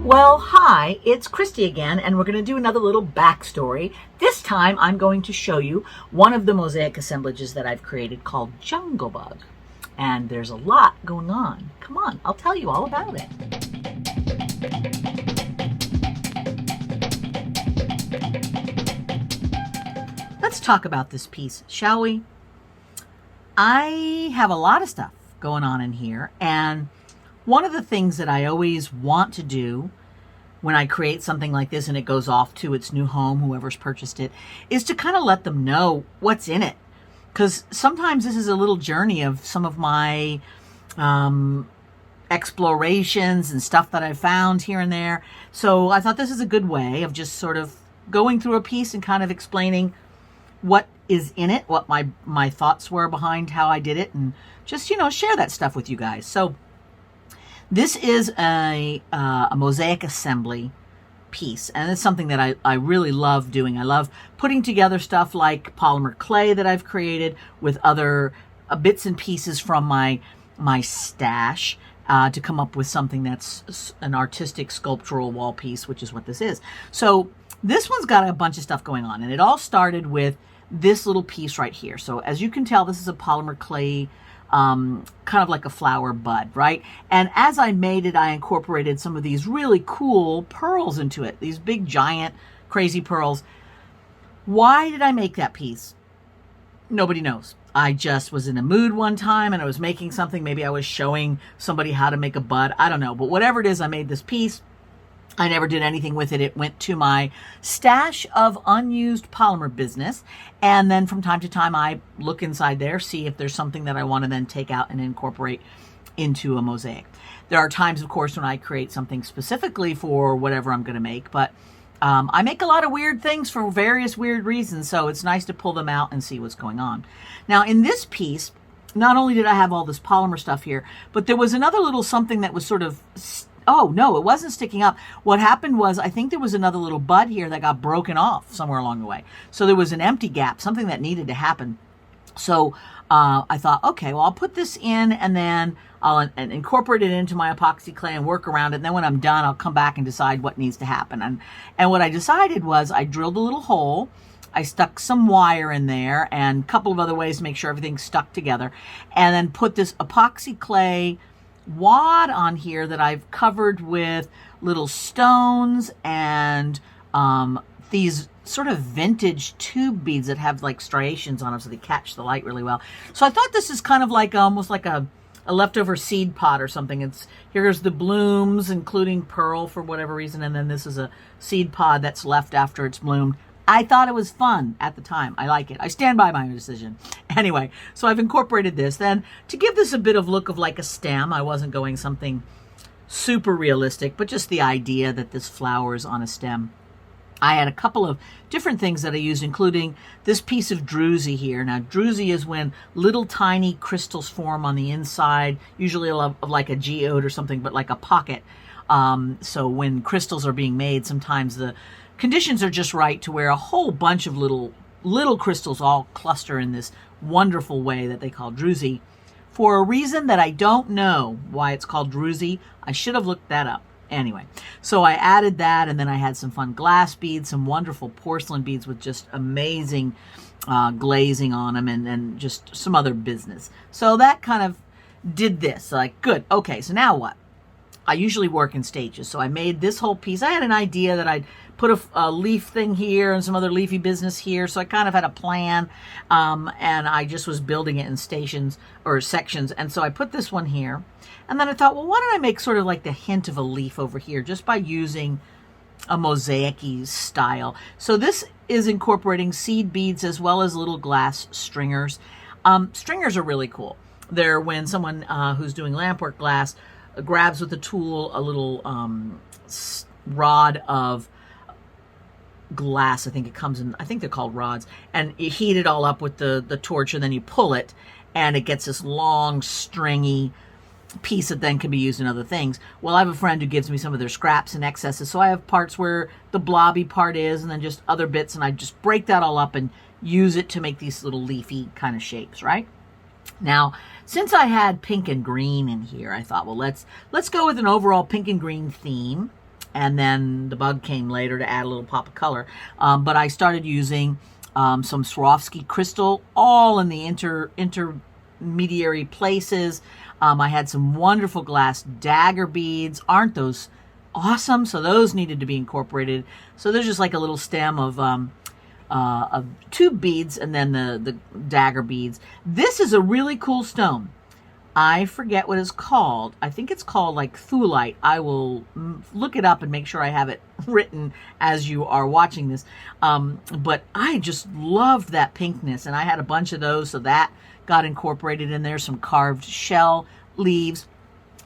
Well, hi, it's Christi again, and we're going to do another little backstory. This time I'm going to show you one of the mosaic assemblages that I've created called Jungle Bug. And there's a lot going on. Come on, I'll tell you all about it. Let's talk about this piece, shall we? I have a lot of stuff going on in here, and one of the things that I always want to do when I create something like this and it goes off to its new home, whoever's purchased it, is to kind of let them know what's in it. Because sometimes this is a little journey of some of my explorations and stuff that I've found here and there. So I thought this is a good way of just sort of going through a piece and kind of explaining what is in it, what my thoughts were behind how I did it, and just, you know, share that stuff with you guys. So this is a mosaic assembly piece, and it's something that I really love doing. I love putting together stuff like polymer clay that I've created with other bits and pieces from my stash to come up with something that's an artistic sculptural wall piece, which is what this is. So this one's got a bunch of stuff going on, and it all started with this little piece right here. So as you can tell, this is a polymer clay, kind of like a flower bud, right? And as I made it, I incorporated some of these really cool pearls into it, these big, giant, crazy pearls. Why did I make that piece? Nobody knows. I just was in a mood one time and I was making something. Maybe I was showing somebody how to make a bud. I don't know. But whatever it is, I made this piece. I never did anything with it. It went to my stash of unused polymer business. And then from time to time, I look inside there, see if there's something that I want to then take out and incorporate into a mosaic. There are times, of course, when I create something specifically for whatever I'm going to make. But I make a lot of weird things for various weird reasons. So it's nice to pull them out and see what's going on. Now, in this piece, not only did I have all this polymer stuff here, but there was another little something that was sort of... Oh, no, it wasn't sticking up. What happened was, I think there was another little bud here that got broken off somewhere along the way. So there was an empty gap, something that needed to happen. So I thought, okay, well, I'll put this in and then I'll incorporate it into my epoxy clay and work around it. And then when I'm done, I'll come back and decide what needs to happen. And what I decided was I drilled a little hole. I stuck some wire in there and a couple of other ways to make sure everything's stuck together. And then put this epoxy clay wad on here that I've covered with little stones and these sort of vintage tube beads that have like striations on them so they catch the light really well. So I thought this is kind of like almost like a leftover seed pod or something. Here's the blooms, including pearl for whatever reason, and then this is a seed pod that's left after it's bloomed. I thought it was fun at the time. I like it. I stand by my decision. Anyway, so I've incorporated this. Then to give this a bit of look of like a stem, I wasn't going something super realistic, but just the idea that this flower is on a stem. I had a couple of different things that I used, including this piece of Druzy here. Now, Druzy is when little tiny crystals form on the inside, usually of like a geode or something, but like a pocket. So when crystals are being made, sometimes the conditions are just right to where a whole bunch of little crystals all cluster in this wonderful way that they call Druzy. For a reason that I don't know why it's called Druzy. I should have looked that up. Anyway, so I added that, and then I had some fun glass beads, some wonderful porcelain beads with just amazing glazing on them, and just some other business. So that kind of did this. Like, good. Okay, so now what? I usually work in stages. So I made this whole piece. I had an idea that I'd put a leaf thing here and some other leafy business here. So I kind of had a plan, and I just was building it in stations or sections. And so I put this one here. And then I thought, well, why don't I make sort of like the hint of a leaf over here just by using a mosaic-y style. So this is incorporating seed beads as well as little glass stringers. Stringers are really cool. They're when someone who's doing lampwork glass grabs with a tool a little rod of glass. I think it comes in, I think they're called rods, and you heat it all up with the torch, and then you pull it and it gets this long stringy piece that then can be used in other things. Well, I have a friend who gives me some of their scraps and excesses, so I have parts where the blobby part is and then just other bits, and I just break that all up and use it to make these little leafy kind of shapes, right? Now, since I had pink and green in here, I thought, well, let's go with an overall pink and green theme. and then the bug came later to add a little pop of color. But I started using some Swarovski crystal, all in the intermediary places. I had some wonderful glass dagger beads. Aren't those awesome? So those needed to be incorporated. So there's just like a little stem of tube beads and then the dagger beads. This is a really cool stone. I forget what it's called. I think it's called like thulite. I will look it up and make sure I have it written as you are watching this. But I just loved that pinkness, and I had a bunch of those, so that got incorporated in there. Some carved shell leaves.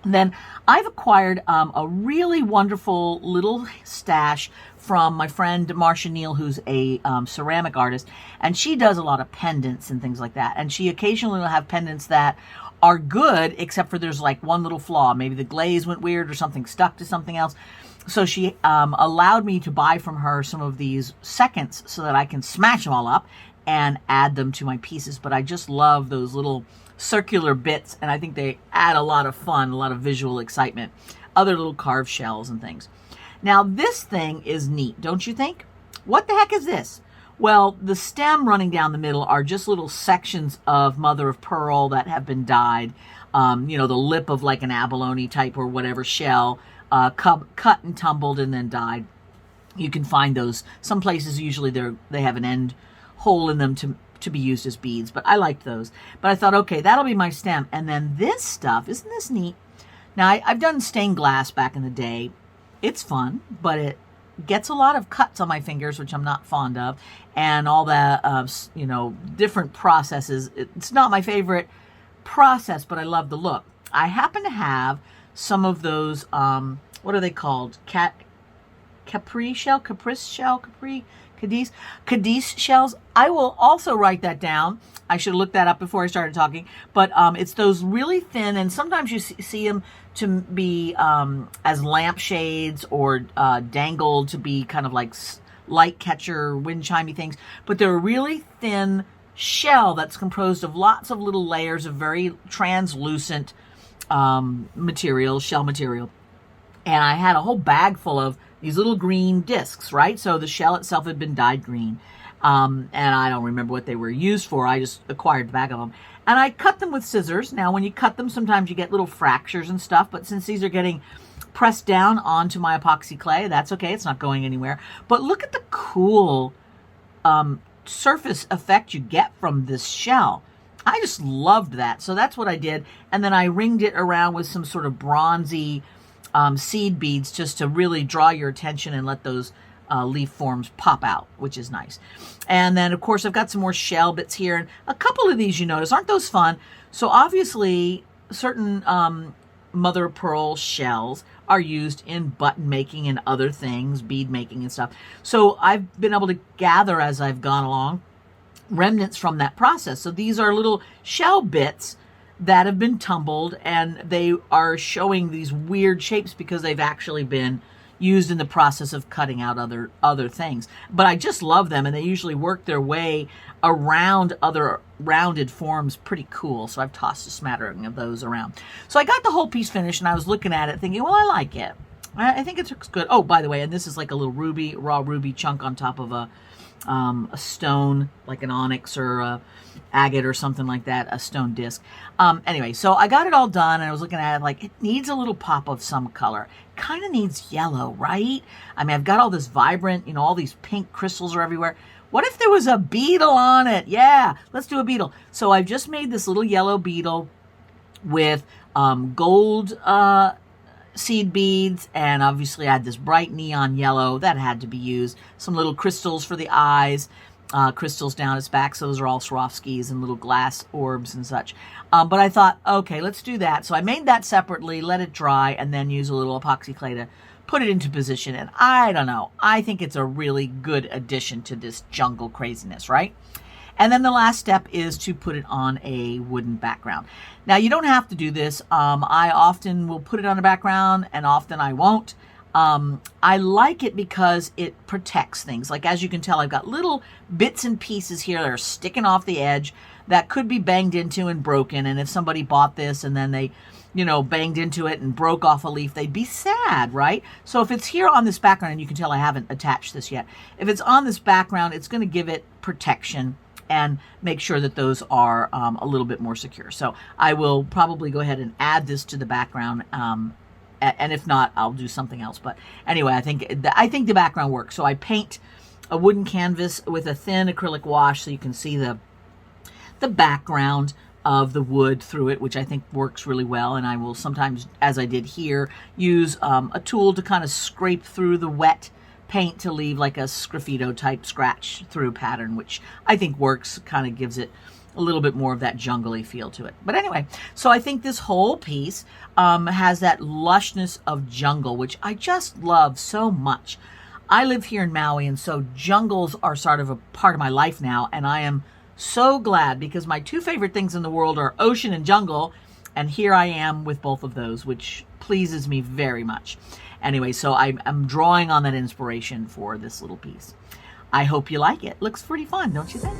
And then I've acquired a really wonderful little stash from my friend Marcia Neal, who's a ceramic artist, and she does a lot of pendants and things like that. And she occasionally will have pendants that are good, except for there's like one little flaw. Maybe the glaze went weird or something stuck to something else. So she allowed me to buy from her some of these seconds so that I can smash them all up and add them to my pieces. But I just love those little circular bits, and I think they add a lot of fun, a lot of visual excitement. Other little carved shells and things. Now this thing is neat, don't you think? What the heck is this? Well, the stem running down the middle are just little sections of mother of pearl that have been dyed. You know, the lip of like an abalone type or whatever shell, cut and tumbled and then dyed. You can find those. Some places usually they have an end hole in them to be used as beads, but I liked those. But I thought, okay, that'll be my stem. And then this stuff, isn't this neat? Now, I've done stained glass back in the day. It's fun, but it gets a lot of cuts on my fingers, which I'm not fond of, and all that, you know, different processes. It's not my favorite process, but I love the look. I happen to have some of those, what are they called? Capri Shell? Cadiz shells. I will also write that down. I should have looked that up before I started talking. But it's those really thin, and sometimes you see them to be as lampshades or dangled to be kind of like light catcher, wind chimey things. But they're a really thin shell that's composed of lots of little layers of very translucent material, shell material. And I had a whole bag full of these little green discs, right? So the shell itself had been dyed green. And I don't remember what they were used for. I just acquired a bag of them. And I cut them with scissors. Now, when you cut them, sometimes you get little fractures and stuff. But since these are getting pressed down onto my epoxy clay, that's okay. It's not going anywhere. But look at the cool surface effect you get from this shell. I just loved that. So that's what I did. And then I ringed it around with some sort of bronzy seed beads just to really draw your attention and let those leaf forms pop out, which is nice. And then, of course, I've got some more shell bits here. And a couple of these, you notice, aren't those fun? So obviously, certain mother of pearl shells are used in button making and other things, bead making and stuff. So I've been able to gather as I've gone along remnants from that process. So these are little shell bits that have been tumbled, and they are showing these weird shapes because they've actually been used in the process of cutting out other things. But I just love them, and they usually work their way around other rounded forms pretty cool. So I've tossed a smattering of those around. So I got the whole piece finished, and I was looking at it thinking, well, I like it. I think it looks good. Oh, by the way, and this is like a little raw ruby chunk on top of a stone, like an onyx or a agate or something like that, a stone disc. Anyway, so I got it all done, and I was looking at it like, it needs a little pop of some color. Kind of needs yellow, right? I mean, I've got all this vibrant, all these pink crystals are everywhere. What if there was a beetle on it? Yeah, let's do a beetle. So I've just made this little yellow beetle with gold seed beads, and obviously I had this bright neon yellow that had to be used. Some little crystals for the eyes, crystals down its back. So those are all Swarovskis and little glass orbs and such. But I thought, okay, let's do that. So I made that separately, let it dry, and then use a little epoxy clay to put it into position. And I don't know, I think it's a really good addition to this jungle craziness, right? And then the last step is to put it on a wooden background. Now, you don't have to do this. I often will put it on a background, and often I won't. I like it because it protects things. Like, as you can tell, I've got little bits and pieces here that are sticking off the edge. that could be banged into and broken. And if somebody bought this and then they, you know, banged into it and broke off a leaf, they'd be sad, right? So if it's here on this background, and you can tell I haven't attached this yet, if it's on this background, it's going to give it protection and make sure that those are a little bit more secure. So I will probably go ahead and add this to the background, and if not, I'll do something else. But anyway, I think the background works. So I paint a wooden canvas with a thin acrylic wash so you can see the background of the wood through it, which I think works really well. And I will sometimes, as I did here, use a tool to kind of scrape through the wet paint to leave like a sgraffito type scratch through pattern, which I think works, kind of gives it a little bit more of that jungly feel to it. But anyway, so I think this whole piece has that lushness of jungle, which I just love so much. I live here in Maui, and so jungles are sort of a part of my life now, and I am so glad, because my two favorite things in the world are ocean and jungle, and here I am with both of those, which pleases me very much. Anyway, so I'm drawing on that inspiration for this little piece. I hope you like it. Looks pretty fun, don't you think?